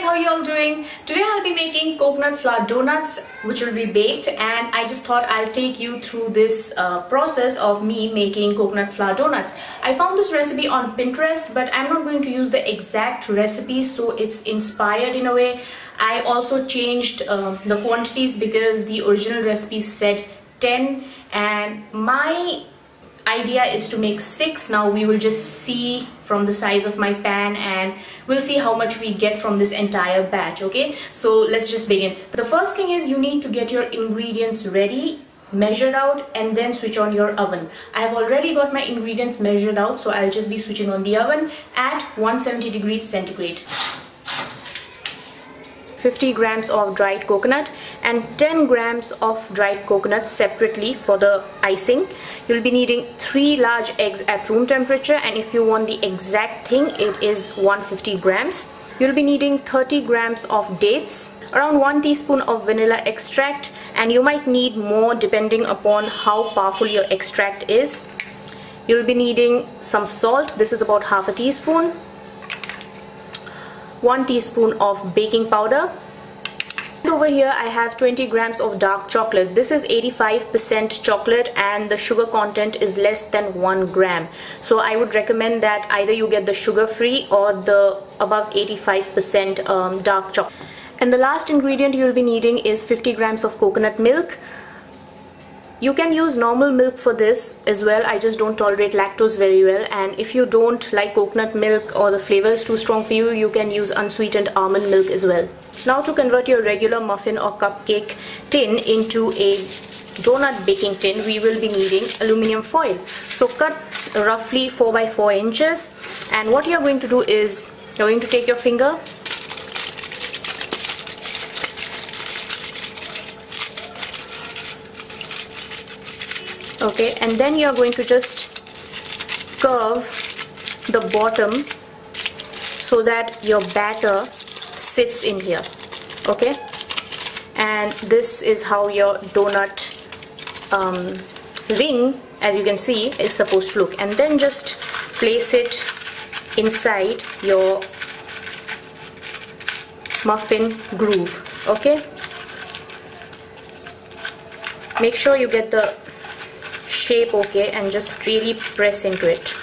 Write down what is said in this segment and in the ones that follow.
how you all doing? Today I'll be making coconut flour donuts which will be baked, and I just thought I'll take you through this process of me making coconut flour donuts. I found this recipe on Pinterest, but I'm not going to use the exact recipe, so it's inspired in a way. I also changed the quantities because the original recipe said 10 and my idea is to make 6. Now we will just see from the size of my pan and we'll see how much we get from this entire batch. Okay, so let's just begin. The first thing is you need to get your ingredients ready, measured out, and then switch on your oven. I have already got my ingredients measured out, so I'll just be switching on the oven at 170 degrees centigrade. 50 grams of dried coconut and 10 grams of dried coconut separately for the icing. You'll be needing 3 large eggs at room temperature, and if you want the exact thing, it is 150 grams. You'll be needing 30 grams of dates, around 1 teaspoon of vanilla extract, and you might need more depending upon how powerful your extract is. You'll be needing some salt. This is about half a teaspoon. 1 teaspoon of baking powder. And over here I have 20 grams of dark chocolate. This is 85% chocolate and the sugar content is less than 1 gram. So I would recommend that either you get the sugar free or the above 85% dark chocolate. And the last ingredient you'll be needing is 50 grams of coconut milk. You can use normal milk for this as well. I just don't tolerate lactose very well, and if you don't like coconut milk or the flavor is too strong for you, you can use unsweetened almond milk as well. Now to convert your regular muffin or cupcake tin into a donut baking tin, we will be needing aluminum foil. So cut roughly 4 by 4 inches, and what you're going to do is you're going to take your finger, okay, and then you're going to just curve the bottom so that your batter sits in here, okay, and this is how your donut ring, as you can see, is supposed to look. And then just place it inside your muffin groove, okay. Make sure you get the shape okay and just really press into it.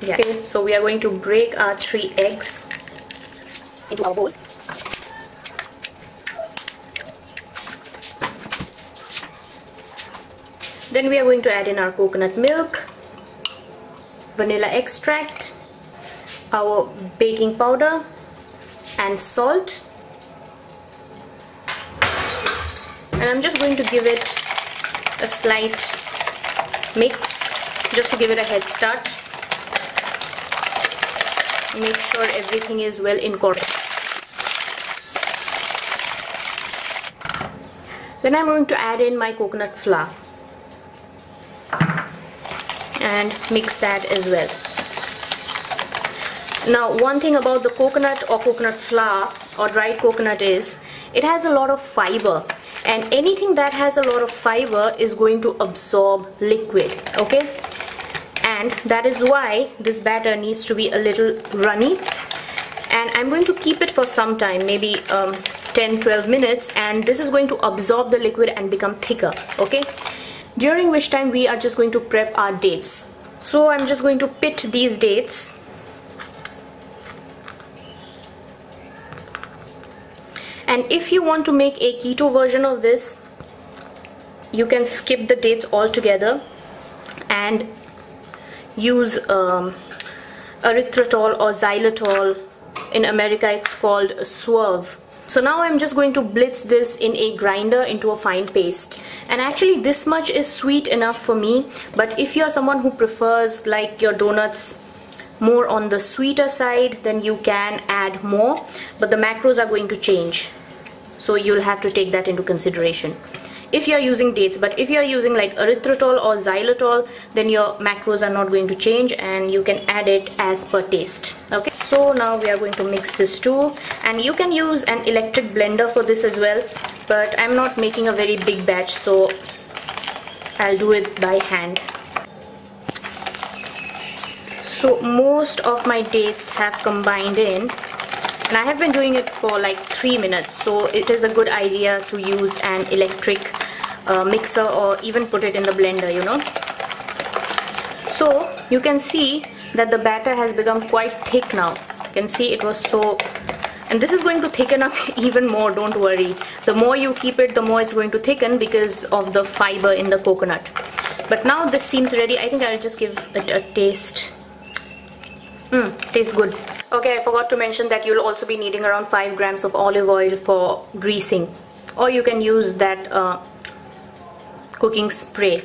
Yeah. Okay, so we are going to break our 3 eggs into our bowl. Then we are going to add in our coconut milk, vanilla extract, our baking powder and salt. And I'm just going to give it a slight mix just to give it a head start. Make sure everything is well incorporated. Then I'm going to add in my coconut flour and mix that as well. Now, one thing about the coconut or coconut flour or dried coconut is it has a lot of fiber. And anything that has a lot of fiber is going to absorb liquid, okay, and that is why this batter needs to be a little runny. And I'm going to keep it for some time, maybe 10-12 minutes, and this is going to absorb the liquid and become thicker, okay, during which time we are just going to prep our dates. So I'm just going to pit these dates. And if you want to make a keto version of this, you can skip the dates altogether and use erythritol or xylitol. In America it's called swerve. So now I'm just going to blitz this in a grinder into a fine paste. And actually this much is sweet enough for me, but if you're someone who prefers like your donuts more on the sweeter side, then you can add more, but the macros are going to change, so you'll have to take that into consideration if you're using dates. But if you're using like erythritol or xylitol, then your macros are not going to change and you can add it as per taste, okay. So now we are going to mix this too, and you can use an electric blender for this as well, but I'm not making a very big batch, so I'll do it by hand. So most of my dates have combined in, and I have been doing it for like 3 minutes, so it is a good idea to use an electric mixer or even put it in the blender, you know. So you can see that the batter has become quite thick now. You can see it was so, and this is going to thicken up even more, don't worry. The more you keep it, the more it's going to thicken because of the fiber in the coconut. But now this seems ready. I think I'll just give it a taste. Tastes good. Okay, I forgot to mention that you'll also be needing around 5 grams of olive oil for greasing, or you can use that cooking spray.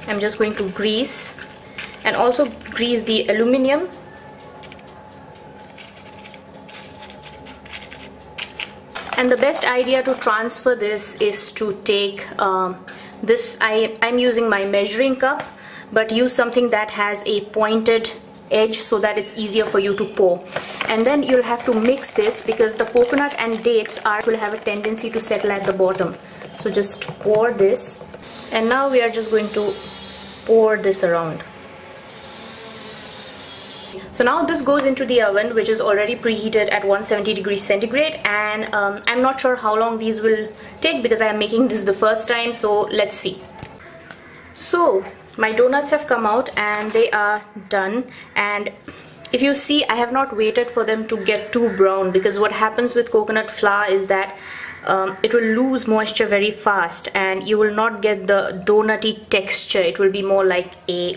I'm just going to grease, and also grease the aluminium. And the best idea to transfer this is to take this, I'm using my measuring cup, but use something that has a pointed edge so that it's easier for you to pour. And then you'll have to mix this because the coconut and dates will have a tendency to settle at the bottom. So just pour this, and now we are just going to pour this around. So now this goes into the oven, which is already preheated at 170 degrees centigrade, and I'm not sure how long these will take because I am making this the first time, so let's see. So my donuts have come out and they are done, and if you see, I have not waited for them to get too brown, because what happens with coconut flour is that it will lose moisture very fast and you will not get the donutty texture. It will be more like a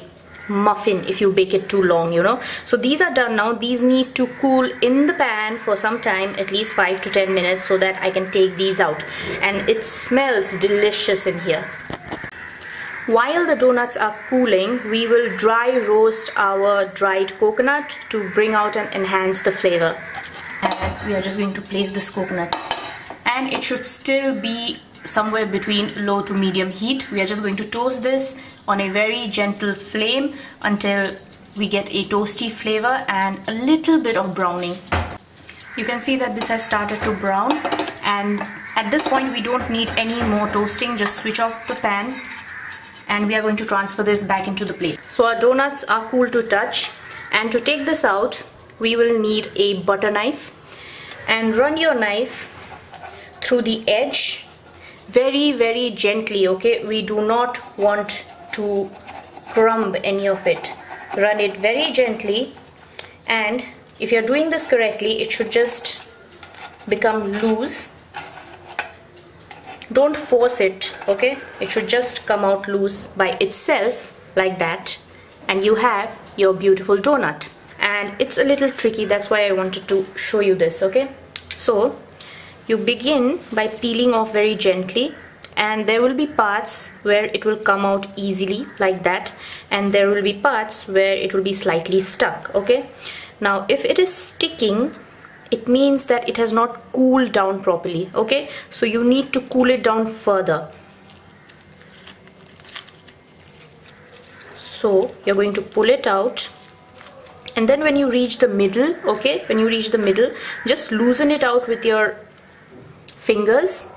muffin if you bake it too long, you know. So these are done now. These need to cool in the pan for some time, at least 5 to 10 minutes, so that I can take these out, and it smells delicious in here. While the donuts are cooling, we will dry roast our dried coconut to bring out and enhance the flavor. And we are just going to place this coconut, and it should still be somewhere between low to medium heat. We are just going to toast this on a very gentle flame until we get a toasty flavor and a little bit of browning. You can see that this has started to brown, and at this point we don't need any more toasting. Just switch off the pan, and we are going to transfer this back into the plate. So our donuts are cool to touch, and to take this out we will need a butter knife, and run your knife through the edge very gently. Okay, we do not want to crumb any of it. Run it very gently, and if you're doing this correctly, it should just become loose. Don't force it, okay? It should just come out loose by itself like that, and you have your beautiful donut. And it's a little tricky, that's why I wanted to show you this, okay? So you begin by peeling off very gently, and there will be parts where it will come out easily like that, and there will be parts where it will be slightly stuck, okay? Now if it is sticking, it means that it has not cooled down properly, okay? So you need to cool it down further. So you're going to pull it out, and then when you reach the middle, okay, when you reach the middle, just loosen it out with your fingers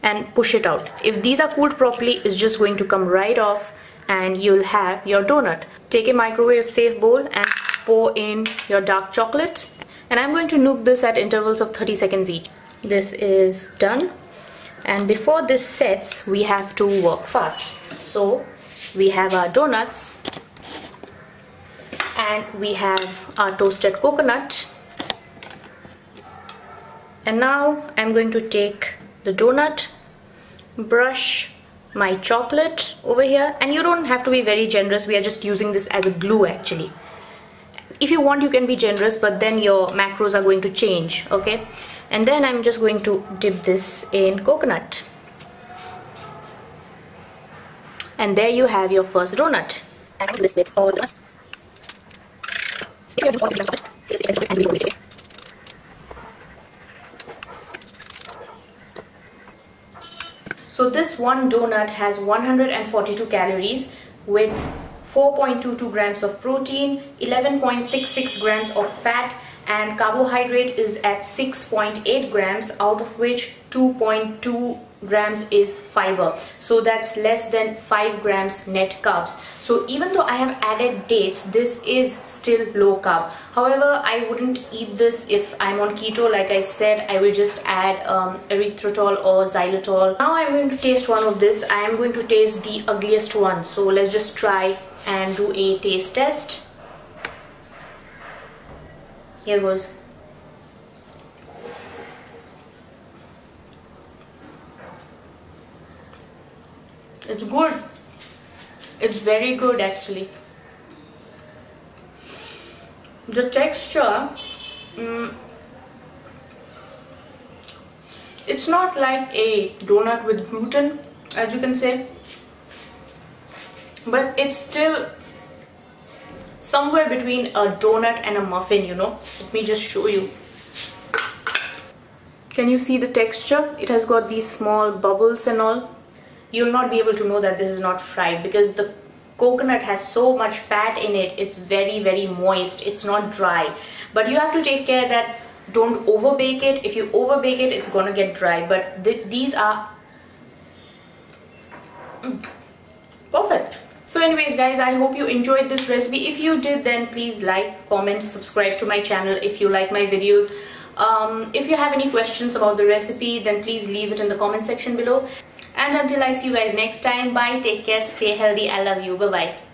and push it out. If these are cooled properly, it's just going to come right off and you'll have your donut. Take a microwave safe bowl and pour in your dark chocolate, and I'm going to nuke this at intervals of 30 seconds each. This is done, and before this sets we have to work fast. So we have our donuts, and we have our toasted coconut, and now I'm going to take the donut, brush my chocolate over here, and you don't have to be very generous. We are just using this as a glue actually. If you want, you can be generous, but then your macros are going to change, okay? And then I'm just going to dip this in coconut, and there you have your first donut. And this with all donuts. So this one donut has 142 calories with 4.22 grams of protein, 11.66 grams of fat, and carbohydrate is at 6.8 grams, out of which 2.2 grams is fiber, so that's less than 5 grams net carbs. So even though I have added dates, this is still low carb. However, I wouldn't eat this if I'm on keto. Like I said, I will just add erythritol or xylitol. Now I'm going to taste one of this. I am going to taste the ugliest one, so let's just try and do a taste test. Here goes. It's good. It's very good actually. The texture, it's not like a donut with gluten, as you can say, but it's still somewhere between a donut and a muffin, you know. Let me just show you. Can you see the texture? It has got these small bubbles and all. You'll not be able to know that this is not fried because the coconut has so much fat in it. It's very, very moist. It's not dry. But you have to take care that don't overbake it. If you overbake it, it's gonna get dry. But these are perfect. So anyways guys, I hope you enjoyed this recipe. If you did, then please like, comment, subscribe to my channel if you like my videos. If you have any questions about the recipe, then please leave it in the comment section below. And until I see you guys next time, bye, take care, stay healthy, I love you, bye bye.